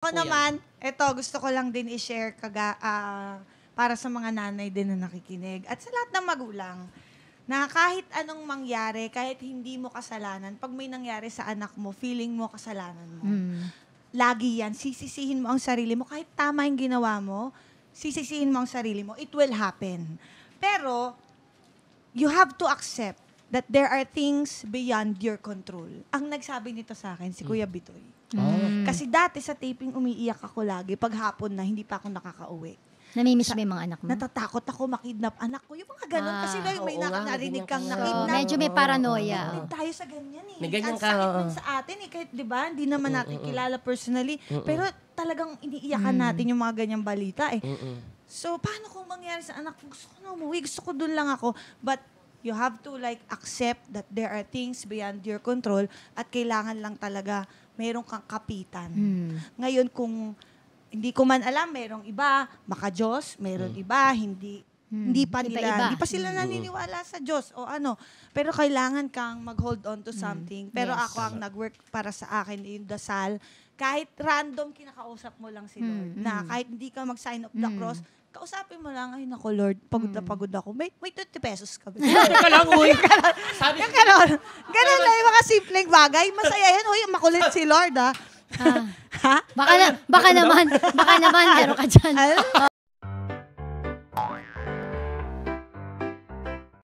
Ako naman, eto, gusto ko lang din i-share para sa mga nanay din na nakikinig. At sa lahat ng magulang, na kahit anong mangyari, kahit hindi mo kasalanan, pag may nangyari sa anak mo, feeling mo kasalanan mo. Lagi yan, sisisihin mo ang sarili mo. Kahit tama yung ginawa mo, sisisihin mo ang sarili mo. It will happen. Pero, you have to accept that there are things beyond your control. Ang nagsabi nito sa akin, si Kuya Bitoy. Kasi dati sa taping, umiiyak ako lagi. Pag hapon na, hindi pa ako nakakauwi. Namimiss mo yung mga anak mo? Natatakot ako makidnap anak ko. Yung mga ganun. Kasi may narinig kang nakidnap. Medyo may paranoia. Hindi tayo sa ganyan eh. May ganyan Ang ka, sakit nun sa atin eh. Kahit di ba, hindi naman natin kilala personally. Pero talagang iniiyakan natin yung mga ganyang balita eh. So, paano kung mangyari sa anak ko? Gusto ko na umuwi. Gusto ko dun lang ako. But, you have to like accept that there are things beyond your control at kailangan lang talaga mayroong kang kapitan. Ngayon, kung hindi ko man alam, mayroong iba, maka-Diyos, mayroong iba, hindi pa nila, hindi pa sila naniniwala sa Diyos o ano. Pero kailangan kang mag-hold on to something. Pero ako ang nag-work para sa akin, yung dasal, kahit random kinakausap mo lang si Lord, na kahit hindi ka mag-sign of the cross, kausapin mo lang, ay naku Lord, pagod na pagod ako. May 20 pesos ka ba? Teka lang, uy. Sabi ko, Ganun lang yung mga simpleng bagay. Masaya yan. Uy, makulit si Lord, ha? Baka naman, meron ka dyan.